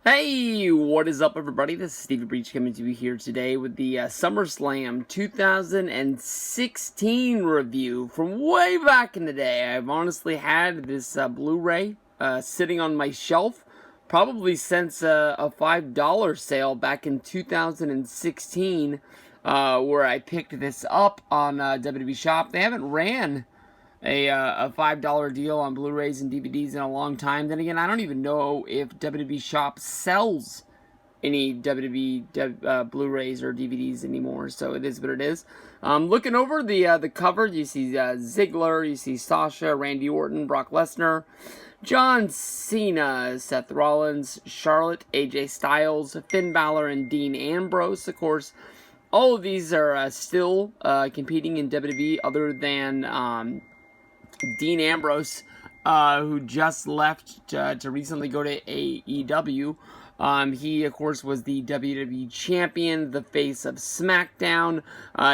Hey, what is up, everybody? This is Stevie Breach coming to you here today with the SummerSlam 2016 review from way back in the day. I've honestly had this Blu-ray sitting on my shelf probably since a $5 sale back in 2016 where I picked this up on WWE Shop. They haven't ran a $5 deal on Blu-rays and DVDs in a long time. Then again, I don't even know if WWE Shop sells any WWE Blu-rays or DVDs anymore, so it is what it is. Looking over the cover, you see Ziggler, you see Sasha, Randy Orton, Brock Lesnar, John Cena, Seth Rollins, Charlotte, AJ Styles, Finn Balor, and Dean Ambrose. Of course, all of these are still competing in WWE, other than Dean Ambrose, who just left to recently go to AEW. He, of course, was the WWE Champion, the face of SmackDown.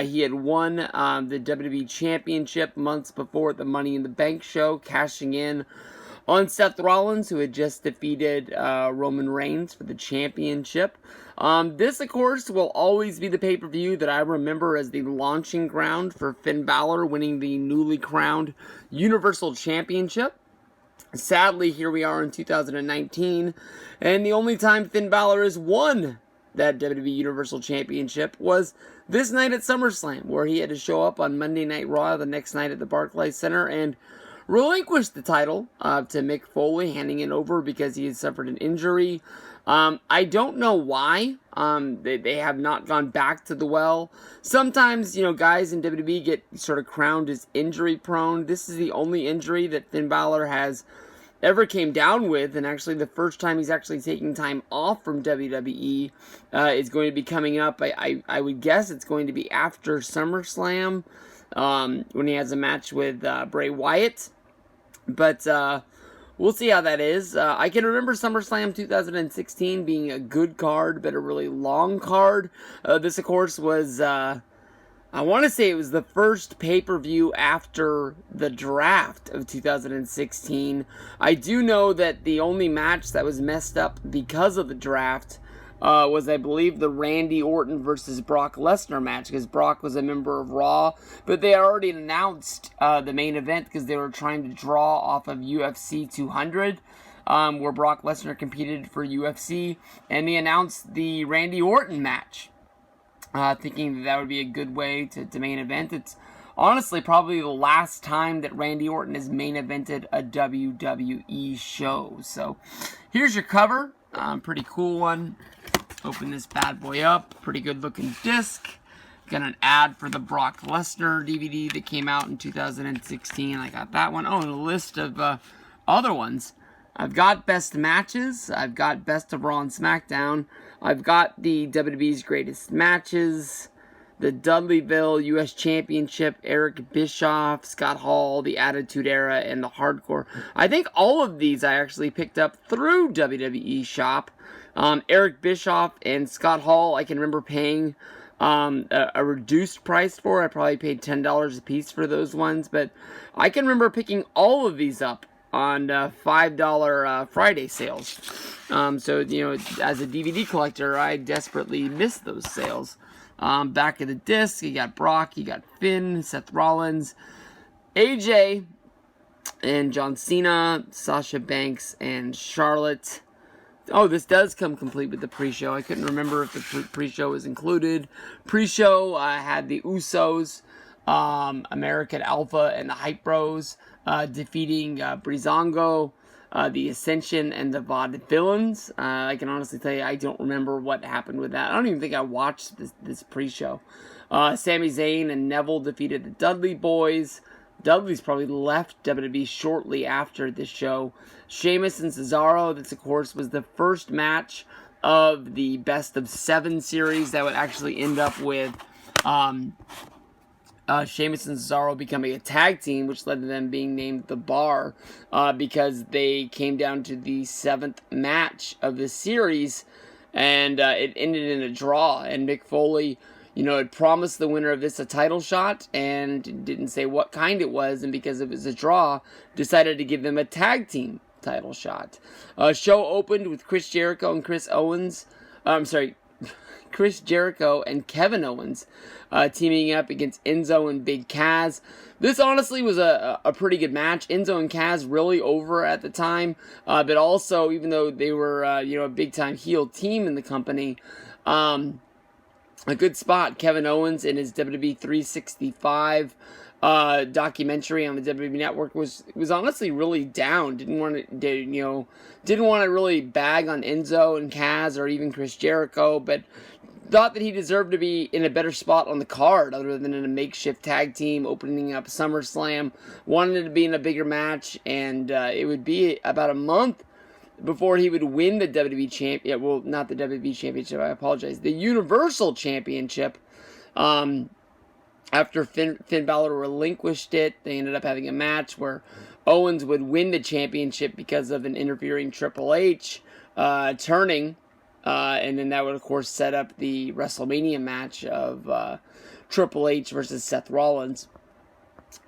He had won the WWE Championship months before at the Money in the Bank show, cashing in on Seth Rollins, who had just defeated Roman Reigns for the championship. This, of course, will always be the pay-per-view that I remember as the launching ground for Finn Balor winning the newly crowned Universal Championship. Sadly, here we are in 2019, and the only time Finn Balor has won that WWE Universal Championship was this night at SummerSlam, where he had to show up on Monday Night Raw the next night at the Barclays Center and relinquished the title to Mick Foley, handing it over because he had suffered an injury. I don't know why. They have not gone back to the well. Sometimes, guys in WWE get sort of crowned as injury prone. This is the only injury that Finn Balor has ever came down with, and actually the first time he's actually taking time off from WWE is going to be coming up. I would guess it's going to be after SummerSlam when he has a match with Bray Wyatt. But we'll see how that is. I can remember SummerSlam 2016 being a good card, but a really long card. This, of course, was, I want to say it was the first pay-per-view after the draft of 2016. I do know that the only match that was messed up because of the draft was, I believe, the Randy Orton versus Brock Lesnar match, because Brock was a member of Raw, but they already announced the main event because they were trying to draw off of UFC 200, where Brock Lesnar competed for UFC, and they announced the Randy Orton match, thinking that would be a good way to main event. It's honestly probably the last time that Randy Orton has main evented a WWE show. So here's your cover. Pretty cool one. Open this bad boy up. Pretty good looking disc. Got an ad for the Brock Lesnar DVD that came out in 2016. I got that one. Oh, and a list of other ones. I've got best matches. I've got best of Raw and SmackDown. I've got the WWE's greatest matches. The Dudleyville U.S. Championship, Eric Bischoff, Scott Hall, the Attitude Era, and the Hardcore. I think all of these I actually picked up through WWE Shop. Eric Bischoff and Scott Hall, I can remember paying a reduced price for. I probably paid $10 a piece for those ones, but I can remember picking all of these up on $5 Friday sales. So, as a DVD collector, I desperately missed those sales. Back of the disc, you got Brock, you got Finn, Seth Rollins, AJ, and John Cena, Sasha Banks, and Charlotte. Oh, this does come complete with the pre-show. I couldn't remember if the pre-show was included. Pre-show had the Usos, American Alpha, and the Hype Bros defeating Breezango, the Ascension, and the Vaudevillains. I can honestly tell you I don't remember what happened with that. I don't even think I watched this pre-show. Sami Zayn and Neville defeated the Dudley Boys. Dudley's probably left WWE shortly after this show. Sheamus and Cesaro, this of course was the first match of the best of 7 series that would actually end up with Sheamus and Cesaro becoming a tag team, which led to them being named The Bar, because they came down to the 7th match of the series, and it ended in a draw, and Mick Foley had promised the winner of this a title shot and didn't say what kind it was, and because it was a draw, decided to give them a tag team title shot. Show opened with Chris Jericho and Chris Jericho and Kevin Owens teaming up against Enzo and Big Cass. This honestly was a pretty good match. Enzo and Cass really over at the time, but also, even though they were a big-time heel team in the company, a good spot. Kevin Owens in his WWE 365 documentary on the WWE Network was honestly really down. Didn't want to really bag on Enzo and Cass or even Chris Jericho, but thought that he deserved to be in a better spot on the card other than in a makeshift tag team opening up SummerSlam. Wanted to be in a bigger match, and it would be about a month before he would win the WWE Championship. Well, not the WWE Championship, I apologize. The Universal Championship. After Finn Balor relinquished it, they ended up having a match where Owens would win the championship because of an interfering Triple H turning. And then that would, of course, set up the WrestleMania match of Triple H versus Seth Rollins.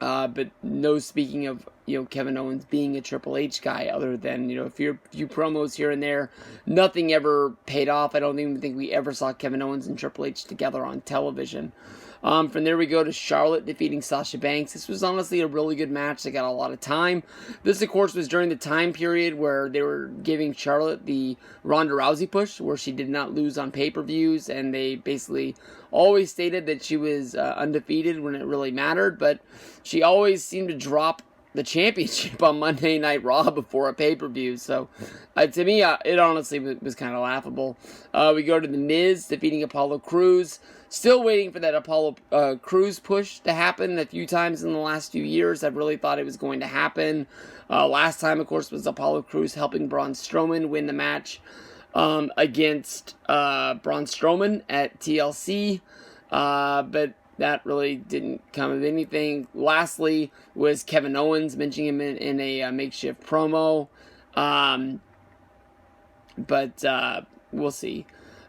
But no speaking of, Kevin Owens being a Triple H guy, other than, a few promos here and there. Nothing ever paid off. I don't even think we ever saw Kevin Owens and Triple H together on television. From there we go to Charlotte defeating Sasha Banks. This was honestly a really good match. They got a lot of time. This, of course, was during the time period where they were giving Charlotte the Ronda Rousey push, where she did not lose on pay-per-views, and they basically always stated that she was undefeated when it really mattered, but she always seemed to drop the championship on Monday Night Raw before a pay-per-view. So, to me, it honestly was kind of laughable. We go to The Miz defeating Apollo Crews. Still waiting for that Apollo Crews push to happen a few times in the last few years. I've really thought it was going to happen. Last time, of course, was Apollo Crews helping Braun Strowman win the match against Braun Strowman at TLC. But that really didn't come of anything. Lastly was Kevin Owens, mentioning him in a makeshift promo. But we'll see.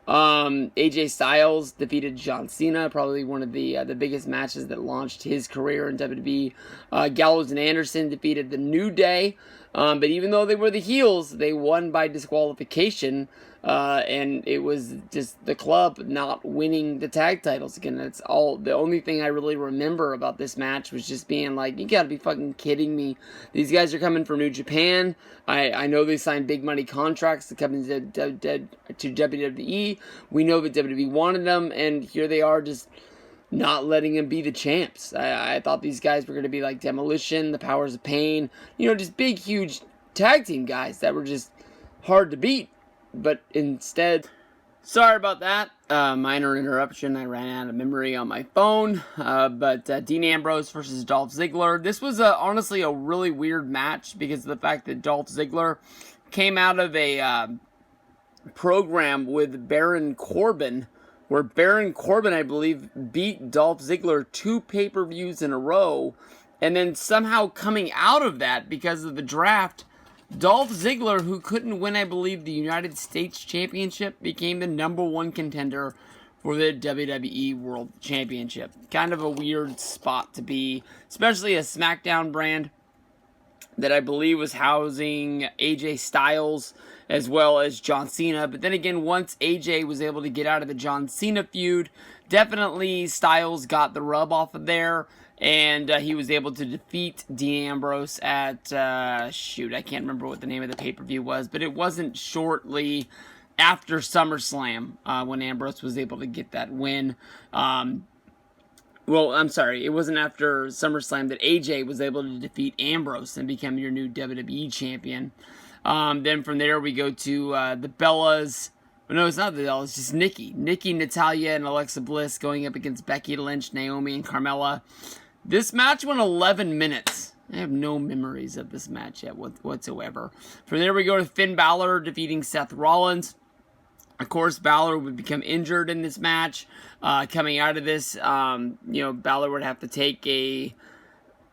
AJ Styles defeated John Cena, probably one of the biggest matches that launched his career in WWE. Gallows and Anderson defeated The New Day, but even though they were the heels, they won by disqualification, and it was just the club not winning the tag titles again. That's all. The only thing I really remember about this match was just being like, you gotta be fucking kidding me. These guys are coming from New Japan. I know they signed big money contracts to come into WWE. We know that WWE wanted them, and here they are just not letting them be the champs. I thought these guys were going to be like Demolition, the Powers of Pain, just big, huge tag team guys that were just hard to beat. But instead, sorry about that. Minor interruption. I ran out of memory on my phone. But Dean Ambrose versus Dolph Ziggler. This was honestly a really weird match because of the fact that Dolph Ziggler came out of a program with Baron Corbin, where Baron Corbin, I believe, beat Dolph Ziggler 2 pay-per-views in a row, and then somehow coming out of that because of the draft, Dolph Ziggler, who couldn't win, I believe, the United States Championship, became the #1 contender for the WWE World Championship. Kind of a weird spot to be, especially a SmackDown brand that I believe was housing AJ Styles as well as John Cena. But then again, once AJ was able to get out of the John Cena feud, definitely Styles got the rub off of there, and he was able to defeat Dean Ambrose at, I can't remember what the name of the pay-per-view was, but it wasn't shortly after SummerSlam when Ambrose was able to get that win. Well, I'm sorry, it wasn't after SummerSlam that AJ was able to defeat Ambrose and become your new WWE champion. Then from there we go to the Bellas. No, it's not the Bellas, it's just Nikki, Natalya, and Alexa Bliss going up against Becky Lynch, Naomi, and Carmella. This match went 11 minutes. I have no memories of this match yet whatsoever. From there we go to Finn Balor defeating Seth Rollins. Of course, Balor would become injured in this match. Coming out of this, Balor would have to take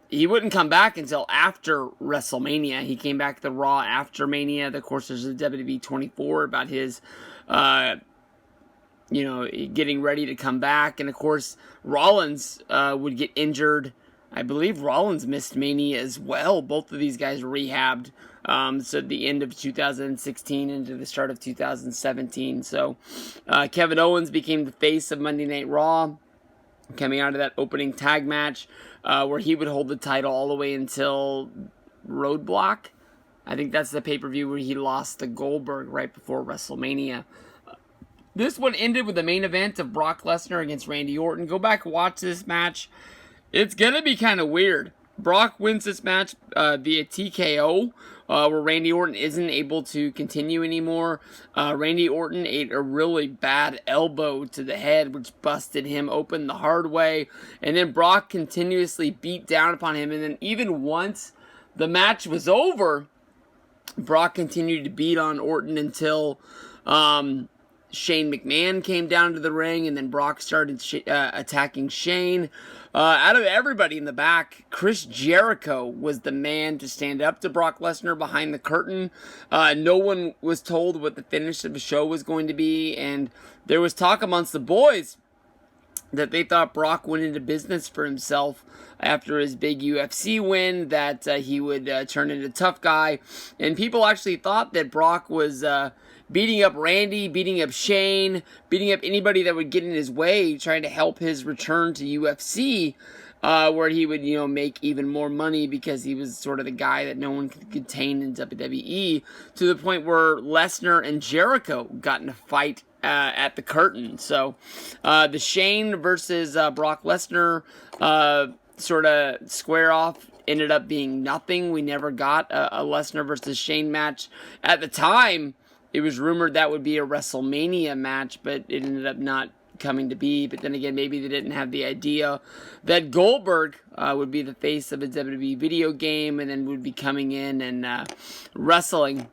he wouldn't come back until after WrestleMania. He came back to Raw after Mania. Of course, there's a WWE 24 about his, getting ready to come back. And of course, Rollins would get injured. I believe Rollins missed Mania as well. Both of these guys rehabbed. So at the end of 2016 into the start of 2017. So Kevin Owens became the face of Monday Night Raw, coming out of that opening tag match where he would hold the title all the way until Roadblock. I think that's the pay-per-view where he lost to Goldberg right before WrestleMania. This one ended with the main event of Brock Lesnar against Randy Orton. Go back and watch this match. It's going to be kind of weird. Brock wins this match via TKO, where Randy Orton isn't able to continue anymore. Randy Orton ate a really bad elbow to the head, which busted him open the hard way. And then Brock continuously beat down upon him. And then even once the match was over, Brock continued to beat on Orton until Shane McMahon came down to the ring, and then Brock started attacking Shane. Out of everybody in the back, Chris Jericho was the man to stand up to Brock Lesnar behind the curtain. No one was told what the finish of the show was going to be, and there was talk amongst the boys that they thought Brock went into business for himself after his big UFC win, that he would turn into a tough guy. And people actually thought that Brock was beating up Randy, beating up Shane, beating up anybody that would get in his way, trying to help his return to UFC, where he would, make even more money because he was sort of the guy that no one could contain in WWE, to the point where Lesnar and Jericho got in a fight at the curtain. So the Shane versus Brock Lesnar sort of square off ended up being nothing. We never got a Lesnar versus Shane match. At the time, it was rumored that would be a WrestleMania match, but it ended up not coming to be. But then again, maybe they didn't have the idea that Goldberg would be the face of a WWE video game and then would be coming in and wrestling